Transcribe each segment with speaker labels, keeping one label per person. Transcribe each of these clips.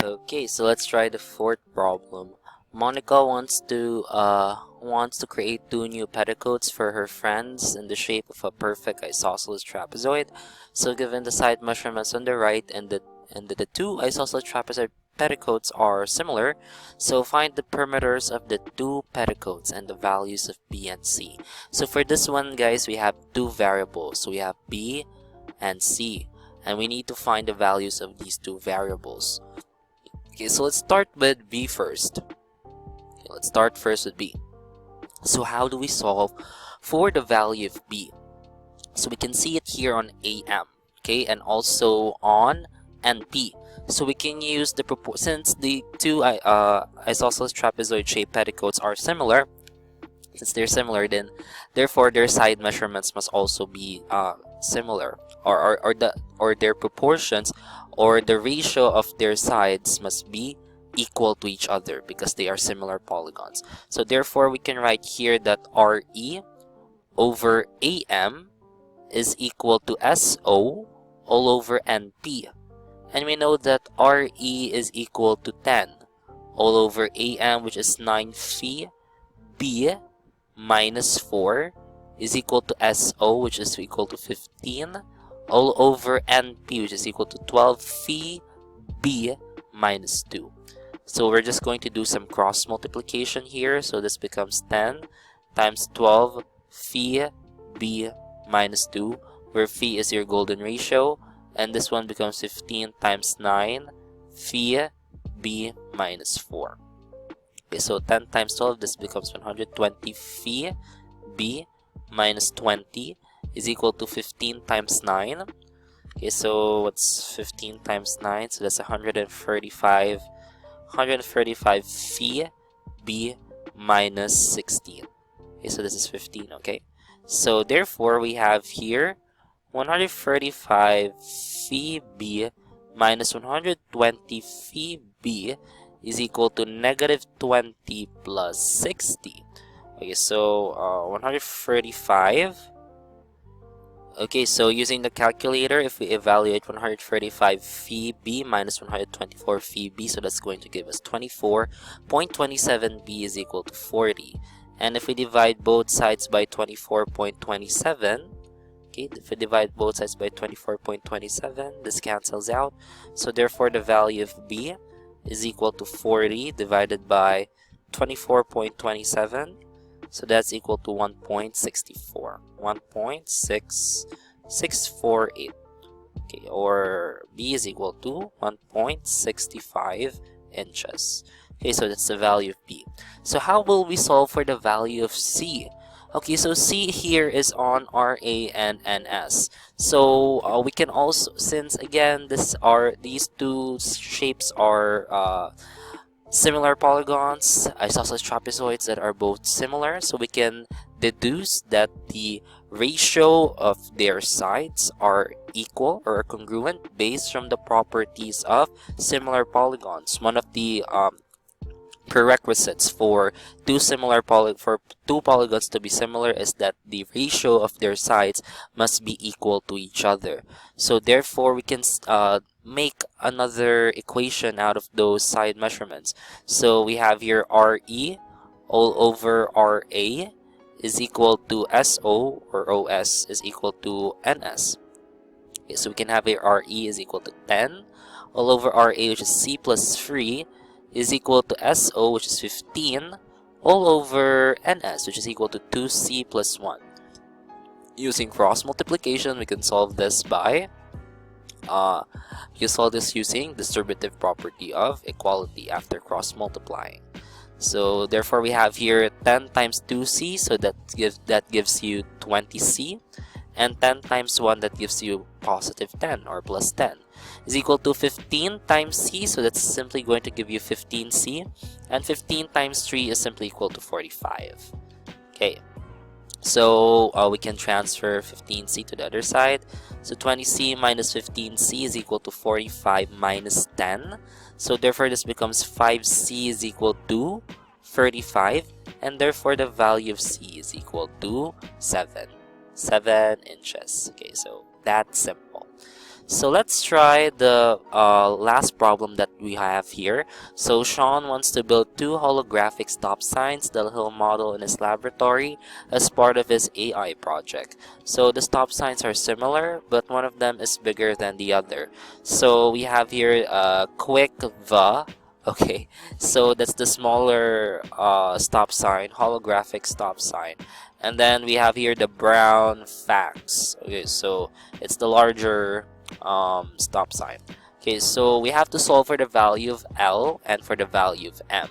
Speaker 1: Okay, so let's try the fourth problem. Monica wants to create two new petticoats for her friends in the shape of a perfect isosceles trapezoid. So given the side measurements on the right and the two isosceles trapezoid petticoats are similar, so find the perimeters of the two petticoats and the values of B and C. So for this one, guys, we have two variables. So we have B and C, and we need to find the values of these two variables. Okay, so let's start with B first. Okay, let's start first with B. So how do we solve for the value of B? So we can see it here on AM, okay, and also on NP. So we can use the since the two isosceles trapezoid shaped petticoats are similar. Since they're similar, then therefore their side measurements must also be similar, or their proportions or the ratio of their sides must be equal to each other because they are similar polygons. So therefore we can write here that RE over AM is equal to SO all over NP. And we know that RE is equal to 10 all over AM, which is 9 phi. B minus 4 is equal to SO, which is equal to 15 all over NP, which is equal to 12 phi B minus 2. So we're just going to do some cross multiplication here. So this becomes 10 times 12 phi B minus 2, where phi is your golden ratio. And this one becomes 15 times 9 phi B minus 4. Okay, so 10 times 12, this becomes 120 phi B minus 20 is equal to 15 times 9. Okay, so what's 15 times 9? So that's 135 phi B minus 16. Okay, so this is 15, okay? So therefore, we have here 135 phi B minus 120 phi B is equal to negative 20 plus 60. Okay, so 135. Okay, so using the calculator, if we evaluate 135 phi B minus 124 phi B, so that's going to give us 24.27 B is equal to 40. And if we divide both sides by 24.27, okay, if we divide both sides by 24.27, this cancels out. So therefore, the value of B is equal to 40 divided by 24.27. So that's equal to 1.64. 1.6648. Okay, or B is equal to 1.65 inches. Okay, so that's the value of B. So how will we solve for the value of C? Okay, so C here is on RA and NS. So we can also, since again these two shapes are similar polygons, isosceles trapezoids that are both similar, so we can deduce that the ratio of their sides are equal or congruent based from the properties of similar polygons. One of the prerequisites for two polygons to be similar is that the ratio of their sides must be equal to each other. So therefore we can make another equation out of those side measurements. So we have here RE all over RA is equal to SO, or OS is equal to NS. Okay, so we can have here RE is equal to 10 all over RA, which is C plus 3, is equal to SO, which is 15 all over NS, which is equal to 2C plus 1. Using cross multiplication, we can solve this by using distributive property of equality after cross multiplying. So therefore we have here 10 times 2C, so that gives you 20C, and 10 times 1, that gives you positive 10 or plus 10, is equal to 15 times C, so that's simply going to give you 15C, and 15 times 3 is simply equal to 45. Okay, so we can transfer 15C to the other side. So 20C minus 15C is equal to 45 minus 10. So therefore this becomes 5C is equal to 35, and therefore the value of C is equal to 7 inches. Okay, so that's simple. So let's try the last problem that we have here. So Sean wants to build 2 holographic stop signs that he'll model in his laboratory as part of his AI project. So the stop signs are similar, but one of them is bigger than the other. So we have here quick the. Okay, so that's the smaller stop sign, holographic stop sign. And then we have here the brown fax. Okay, so it's the larger stop sign. Okay, so we have to solve for the value of L and for the value of M.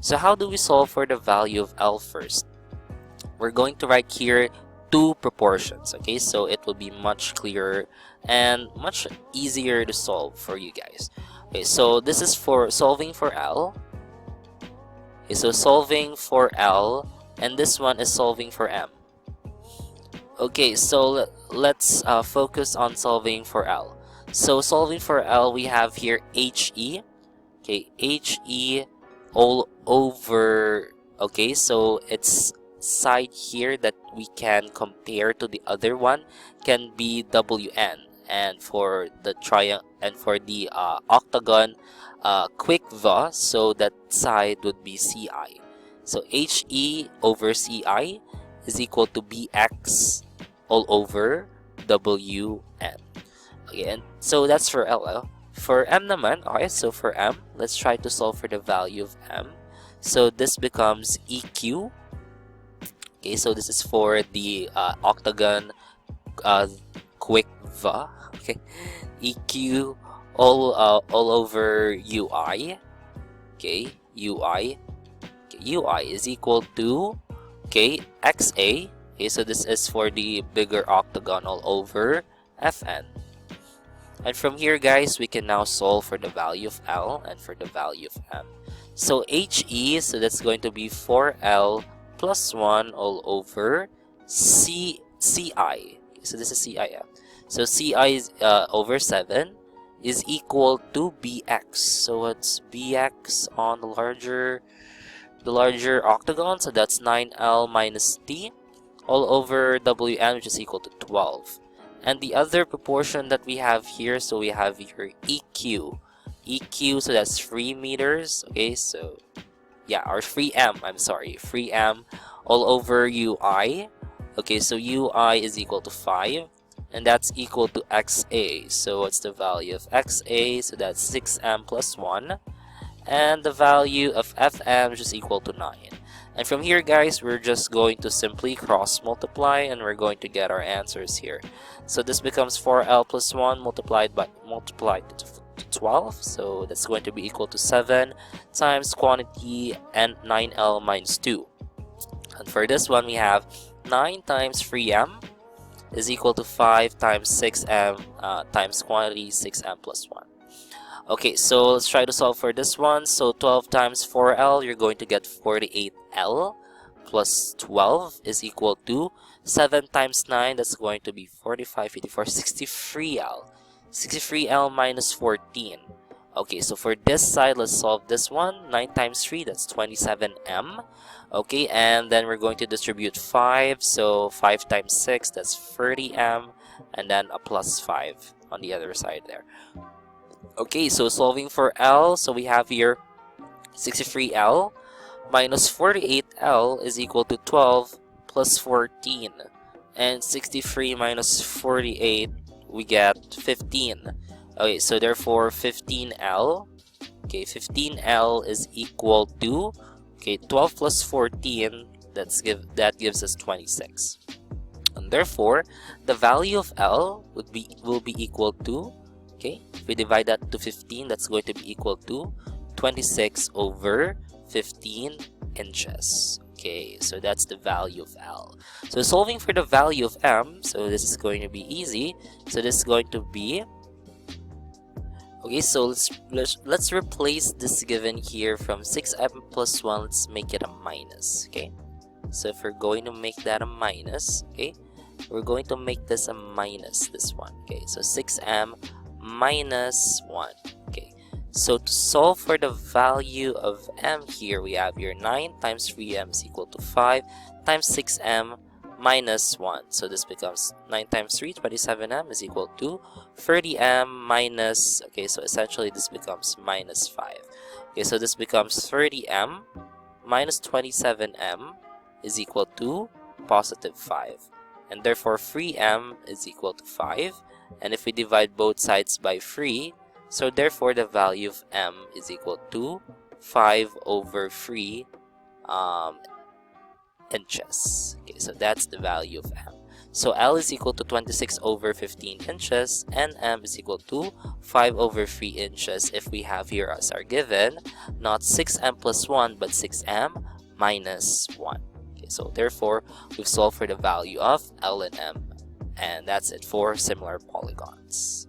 Speaker 1: So how do we solve for the value of L first? We're going to write here 2 proportions. Okay, so it will be much clearer and much easier to solve for you guys. Okay, so this is for solving for L. Okay, so solving for L, and this one is solving for M. Okay, so let's focus on solving for L. So solving for L, we have here HE. Okay, HE all over. Okay, so its side here that we can compare to the other one can be WN, and for the triangle and for the octagon, quick the, so that side would be CI. So HE over CI is equal to BX all over WN. Okay, and so that's for L. For M naman, okay, so for M, let's try to solve for the value of M. So this becomes EQ. Okay, so this is for the octagon quick the. Okay, EQ all over UI. Okay, UI. Okay, UI is equal to XA. Okay, so this is for the bigger octagon all over FN. And from here, guys, we can now solve for the value of L and for the value of M. So HE, so that's going to be 4L plus 1 all over CI. So this is CI. So CI is over 7 is equal to BX. So it's BX on the larger octagon. So that's 9L minus T all over WN, which is equal to 12. And the other proportion that we have here, so we have here EQ. EQ, so that's 3 meters. Okay, so yeah, or 3M, I'm sorry, 3M all over UI. Okay, so UI is equal to 5, and that's equal to XA. So what's the value of XA? So that's 6M plus 1, and the value of FM, which is equal to 9. And from here, guys, we're just going to simply cross multiply, and we're going to get our answers here. So this becomes 4L plus 1 multiplied to 12. So that's going to be equal to 7 times quantity and 9L minus 2. And for this one, we have 9 times 3M is equal to 5 times 6M times quantity 6M plus 1. Okay, so let's try to solve for this one. So 12 times 4L, you're going to get 48L plus 12 is equal to 7 times 9, that's going to be 45, 54, 63L. 63L minus 14. Okay, so for this side, let's solve this one. 9 times 3, that's 27M. Okay, and then we're going to distribute 5. So 5 times 6, that's 30M. And then a plus 5 on the other side there. Okay, so solving for L, so we have here 63L minus 48L is equal to 12 plus 14. And 63 minus 48, we get 15. Okay, so therefore 15L. Okay, 15L is equal to 12 plus 14. That gives us 26. And therefore, the value of L will be equal to, if we divide that to 15, that's going to be equal to 26 over 15 inches. Okay, so that's the value of L. So solving for the value of M, so this is going to be easy. So this is going to be, okay, so let's replace this given here from 6M plus 1, let's make it a minus. Okay, so if we're going to make that a minus, we're going to make this a minus, this one. Okay, so 6M minus 1. Okay, so to solve for the value of M here, we have here 9 times 3M is equal to 5 times 6M minus 1. So this becomes 9 times 3, 27m is equal to 30m minus, okay, so essentially this becomes minus 5. Okay, so this becomes 30m minus 27m is equal to positive 5. And therefore 3m is equal to 5. And if we divide both sides by 3, so therefore the value of m is equal to 5 over 3 inches. Okay, so that's the value of m. So L is equal to 26 over 15 inches and m is equal to 5 over 3 inches if we have here as our given not 6m plus 1 but 6m minus 1. Okay, so therefore we've solved for the value of L and m, and that's it for similar polygons.